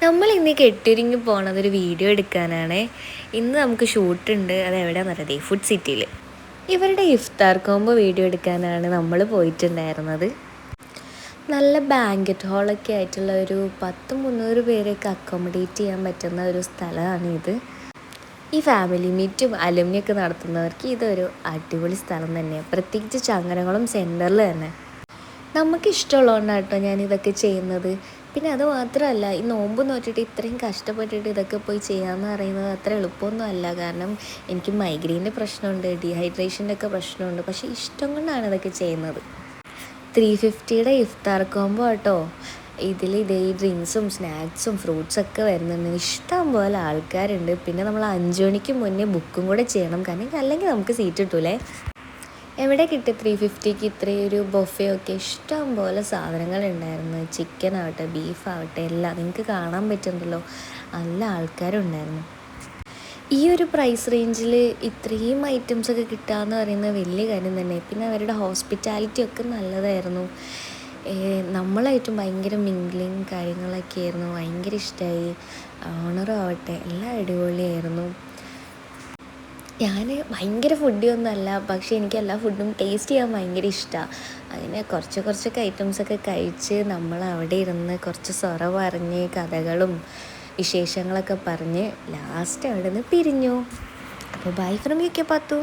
നമ്മൾ ഇന്ന് കെട്ടിഒരുങ്ങി പോണതൊരു വീഡിയോ എടുക്കാനാണ്. ഇന്ന് നമുക്ക് ഷൂട്ടുണ്ട്. അത് എവിടെയാണെന്ന് അറിയാം, ഫുഡ് സിറ്റിയിൽ. ഇവരുടെ ഇഫ്താർ കോംബോ വീഡിയോ എടുക്കാനാണ് നമ്മൾ പോയിട്ടുണ്ടായിരുന്നത്. നല്ല ബാങ്കറ്റ് ഹാളൊക്കെ ആയിട്ടുള്ള ഒരു 100-300 പേരെയൊക്കെ അക്കോമഡേറ്റ് ചെയ്യാൻ പറ്റുന്ന ഒരു സ്ഥലമാണ് ഇത്. ഈ ഫാമിലി മീറ്റും അലുമിനിയൊക്കെ നടത്തുന്നവർക്ക് ഇതൊരു അടിപൊളി സ്ഥലം തന്നെയാണ്. പ്രത്യേകിച്ച് ചങ്ങരകുളം സെൻറ്ററിൽ തന്നെ. നമുക്കിഷ്ടമുള്ളതുകൊണ്ടാണ് കേട്ടോ ഞാനിതൊക്കെ ചെയ്യുന്നത്. പിന്നെ അത് മാത്രമല്ല, ഈ നോമ്പ് നോറ്റിട്ട് ഇത്രയും കഷ്ടപ്പെട്ടിട്ട് ഇതൊക്കെ പോയി ചെയ്യാമെന്ന് പറയുന്നത് അത്ര എളുപ്പമൊന്നും അല്ല. കാരണം എനിക്ക് മൈഗ്രെയിൻ്റെ പ്രശ്നമുണ്ട്, ഡീഹൈഡ്രേഷൻ്റെ ഒക്കെ പ്രശ്നമുണ്ട്. പക്ഷേ ഇഷ്ടം കൊണ്ടാണ് ഇതൊക്കെ ചെയ്യുന്നത്. 350യുടെ ഇഫ്താർ കോംബോ കേട്ടോ. ഇതിൽ ഇതേ ഡ്രിങ്ക്സും സ്നാക്സും ഫ്രൂട്ട്സൊക്കെ വരുന്നുണ്ട്. ഇഷ്ടം പോലെ ആൾക്കാരുണ്ട്. പിന്നെ നമ്മൾ 5 മണിക്ക് മുന്നേ ബുക്കും കൂടെ ചെയ്യണം, കാരണം അല്ലെങ്കിൽ നമുക്ക് സീറ്റ് കിട്ടൂലേ. എവിടെ കിട്ടും 350ക്ക് ഇത്രയൊരു ബൊഫേ ഒക്കെ? ഇഷ്ടം പോലെ സാധനങ്ങളുണ്ടായിരുന്നു. ചിക്കൻ ആവട്ടെ, ബീഫാവട്ടെ, എല്ലാം നിങ്ങൾക്ക് കാണാൻ പറ്റുന്നുണ്ടല്ലോ. നല്ല ആൾക്കാരുണ്ടായിരുന്നു. ഈ ഒരു പ്രൈസ് റേഞ്ചിൽ ഇത്രയും ഐറ്റംസൊക്കെ കിട്ടുകയെന്ന് പറയുന്നത് വലിയ കാര്യം തന്നെ. പിന്നെ അവരുടെ ഹോസ്പിറ്റാലിറ്റി ഒക്കെ നല്ലതായിരുന്നു. നമ്മളായിട്ടും ഭയങ്കര മിംഗ്ലിങ് കാര്യങ്ങളൊക്കെ ആയിരുന്നു. ഭയങ്കര ഇഷ്ടമായി. ഓണറും ആവട്ടെ എല്ലാം അടിപൊളിയായിരുന്നു. ഞാൻ ഭയങ്കര ഫുഡിയൊന്നും അല്ല, പക്ഷേ എനിക്ക് എല്ലാ ഫുഡും ടേസ്റ്റ് ചെയ്യാൻ ഭയങ്കര ഇഷ്ടമാണ്. അതിന് കുറച്ചൊക്കെ ഐറ്റംസൊക്കെ കഴിച്ച് നമ്മൾ അവിടെ ഇരുന്ന് കുറച്ച് സൊറ പറഞ്ഞ് കഥകളും വിശേഷങ്ങളൊക്കെ പറഞ്ഞ് ലാസ്റ്റ് അവിടെ നിന്ന് പിരിഞ്ഞു. അപ്പോൾ bye from U K Pathu.